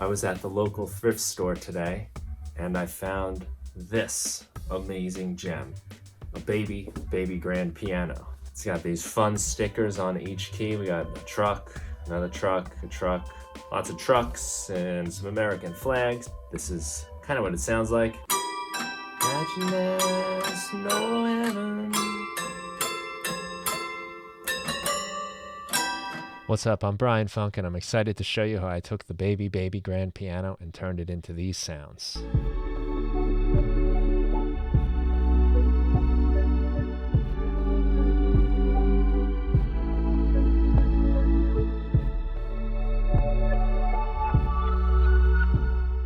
I was at the local thrift store today and I found this amazing gem, a baby grand piano. It's got these fun stickers on each key. We got a truck, another truck, a truck, lots of trucks, and some American flags. This is kind of what it sounds like. Imagine there's no heaven. What's up? I'm Brian Funk, and I'm excited to show you how I took the baby grand piano and turned it into these sounds.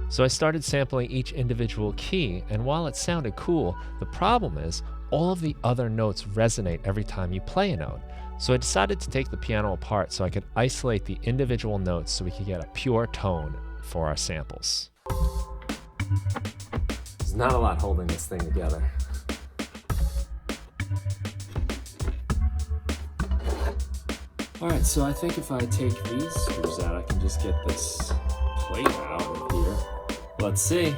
So I started sampling each individual key, and while it sounded cool, the problem is all of the other notes resonate every time you play a note. So I decided to take the piano apart so I could isolate the individual notes so we could get a pure tone for our samples. There's not a lot holding this thing together. Alright, so I think if I take these screws out, I can just get this plate out of here. Let's see.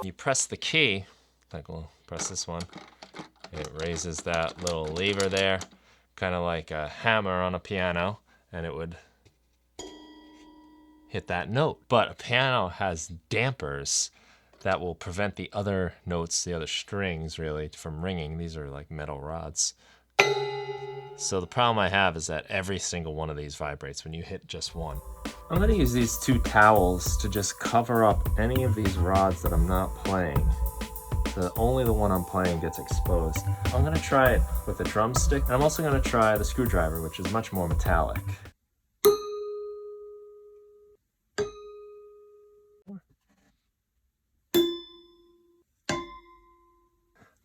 You press the key, like we'll press this one. It raises that little lever there, kind of like a hammer on a piano, and it would hit that note. But a piano has dampers that will prevent the other notes, the other strings really, from ringing. These are like metal rods. So the problem I have is that every single one of these vibrates when you hit just one. I'm going to use these two towels to just cover up any of these rods that I'm not playing. So only the one I'm playing gets exposed. I'm going to try it with a drumstick, and I'm also going to try the screwdriver, which is much more metallic.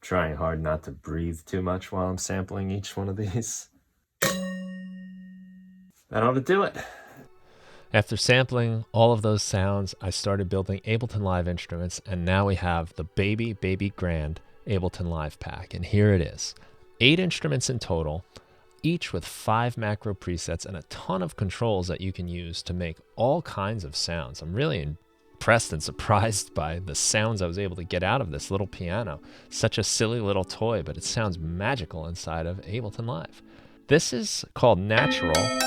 Trying hard not to breathe too much while I'm sampling each one of these. That ought to do it. After sampling all of those sounds, I started building Ableton Live Instruments, and now we have the baby grand Ableton Live pack. And here it is. 8 instruments in total, each with 5 macro presets and a ton of controls that you can use to make all kinds of sounds. I'm really impressed and surprised by the sounds I was able to get out of this little piano. Such a silly little toy, but it sounds magical inside of Ableton Live. This is called Natural,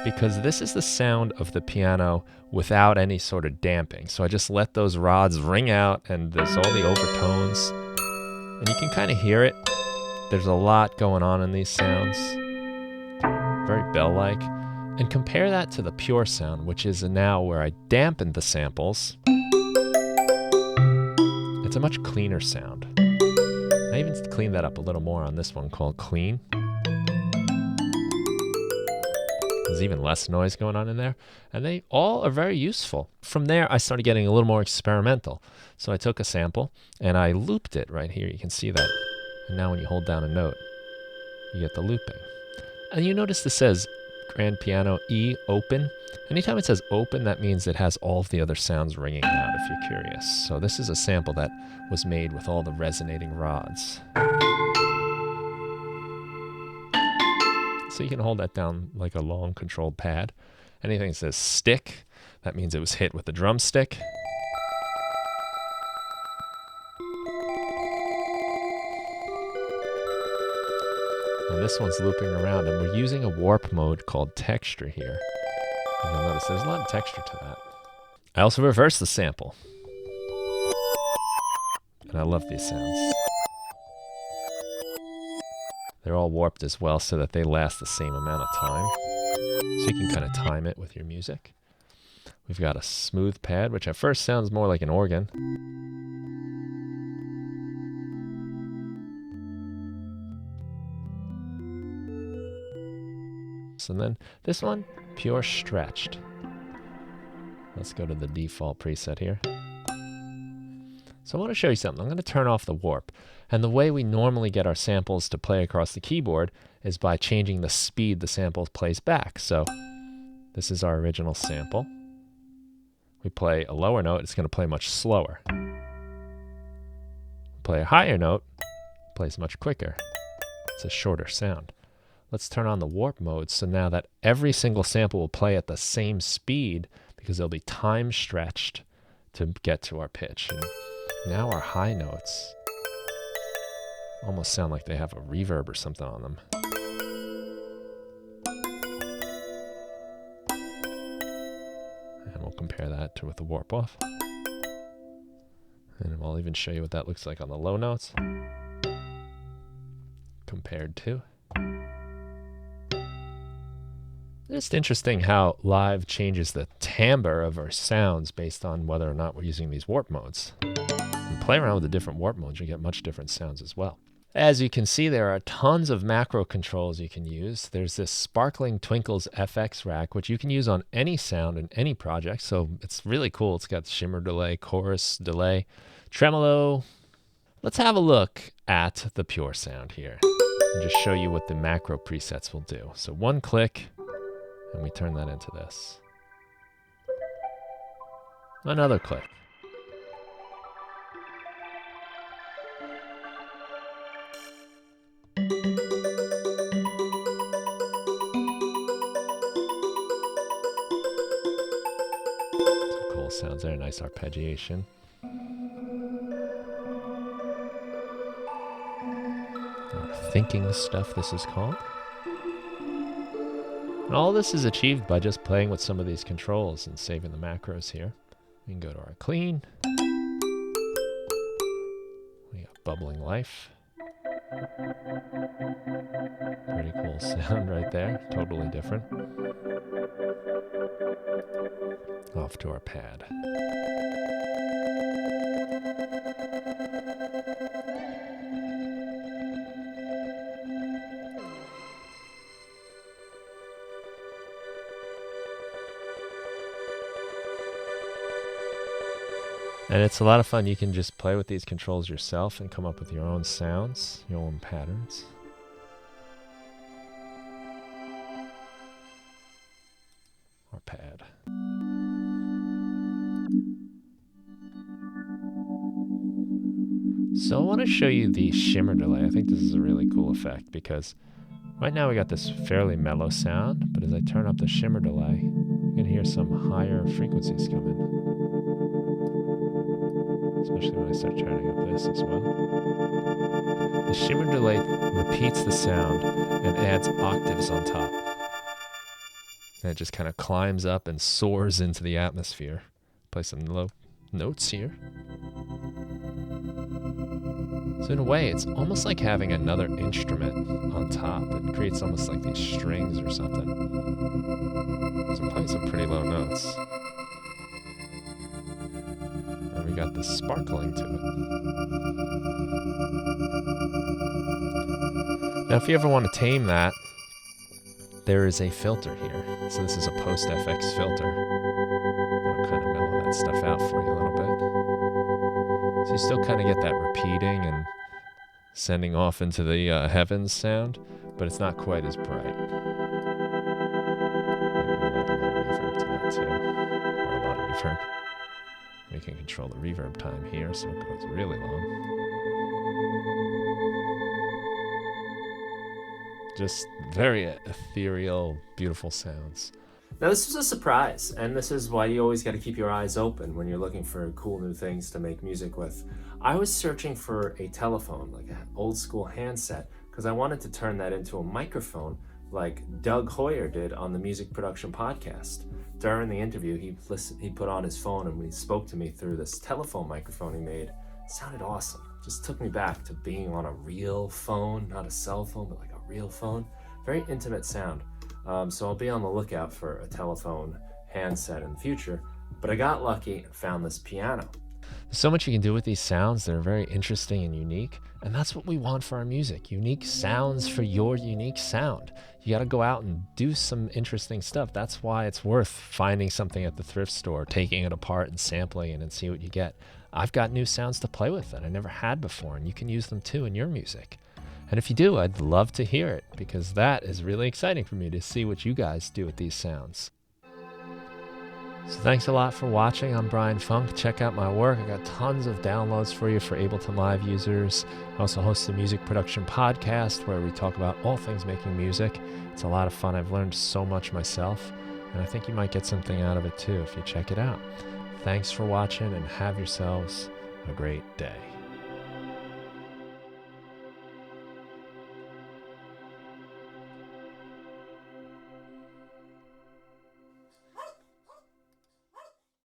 because this is the sound of the piano without any sort of damping. So I just let those rods ring out, and there's all the overtones, and you can kind of hear it. There's a lot going on in these sounds, very bell-like. And compare that to the pure sound, which is now where I dampened the samples. It's a much cleaner sound. I even cleaned that up a little more on this one called Clean. There's even less noise going on in there, and they all are very useful. From there, I started getting a little more experimental. So I took a sample and I looped it right here. You can see that. And now when you hold down a note, you get the looping. And you notice this says grand piano E open. Anytime it says open, that means it has all of the other sounds ringing out, if you're curious. So this is a sample that was made with all the resonating rods. So you can hold that down like a long controlled pad. Anything that says stick, that means it was hit with a drumstick. And this one's looping around, and we're using a warp mode called texture here. And you'll notice there's a lot of texture to that. I also reversed the sample. And I love these sounds. They're all warped as well so that they last the same amount of time. So you can kind of time it with your music. We've got a smooth pad, which at first sounds more like an organ. And then this one, pure stretched. Let's go to the default preset here. So I want to show you something. I'm going to turn off the warp. And the way we normally get our samples to play across the keyboard is by changing the speed the sample plays back. So this is our original sample. We play a lower note, it's going to play much slower. Play a higher note, it plays much quicker. It's a shorter sound. let's turn on the warp mode so now that every single sample will play at the same speed because they'll be time stretched to get to our pitch. And now our high notes almost sound like they have a reverb or something on them. And we'll compare that to with the warp off. And I'll even show you what that looks like on the low notes compared to. Just interesting how live changes the timbre of our sounds based on whether or not we're using these warp modes. And play around with the different warp modes, you get much different sounds as well. As you can see, there are tons of macro controls you can use. There's this Sparkling Twinkles FX rack, which you can use on any sound in any project. So it's really cool. It's got shimmer delay, chorus delay, tremolo. Let's have a look at the pure sound here and just show you what the macro presets will do. So one click, and we turn that into this. Another click. Some cool sounds there, nice arpeggiation. Thinking stuff, this is called. And all this is achieved by just playing with some of these controls and saving the macros here. We can go to our clean. We got bubbling life. Pretty cool sound right there. Totally different. Off to our pad. And it's a lot of fun. You can just play with these controls yourself and come up with your own sounds, your own patterns. Or pad. So I want to show you the shimmer delay. I think this is a really cool effect because right now we got this fairly mellow sound, but as I turn up the shimmer delay, you can hear some higher frequencies come in. Especially when I start turning up this as well. The shimmer delay repeats the sound and adds octaves on top. And it just kind of climbs up and soars into the atmosphere. Play some low notes here. So in a way, it's almost like having another instrument on top. It creates almost like these strings or something. So I'm playing some pretty low notes. And we got the sparkling to it. Now, if you ever want to tame that, there is a filter here. So this is a post-FX filter. That'll kind of mellow that stuff out for you a little bit. So you still kind of get that repeating and sending off into the heavens sound, but it's not quite as bright. Maybe we'll add a little reverb to that too, or a lot of reverb. We can control the reverb time here, so it goes really long. Just very ethereal, beautiful sounds. Now this was a surprise, and this is why you always got to keep your eyes open when you're looking for cool new things to make music with. I was searching for a telephone, like an old school handset, because I wanted to turn that into a microphone like Doug Hoyer did on the Music Production Podcast. During the interview, he put on his phone and he spoke to me through this telephone microphone he made. It sounded awesome. Just took me back to being on a real phone, not a cell phone, but like a real phone. Very intimate sound. So I'll be on the lookout for a telephone handset in the future. But I got lucky and found this piano. There's so much you can do with these sounds that are very interesting and unique. And that's what we want for our music. Unique sounds for your unique sound. You got to go out and do some interesting stuff. That's why it's worth finding something at the thrift store, taking it apart and sampling it and see what you get. I've got new sounds to play with that I never had before, and you can use them too in your music. And if you do, I'd love to hear it, because that is really exciting for me to see what you guys do with these sounds. So thanks a lot for watching. I'm Brian Funk. Check out my work. I got tons of downloads for you for Ableton Live users. I also host a music production podcast where we talk about all things making music. It's a lot of fun. I've learned so much myself, and I think you might get something out of it too if you check it out. Thanks for watching, and have yourselves a great day.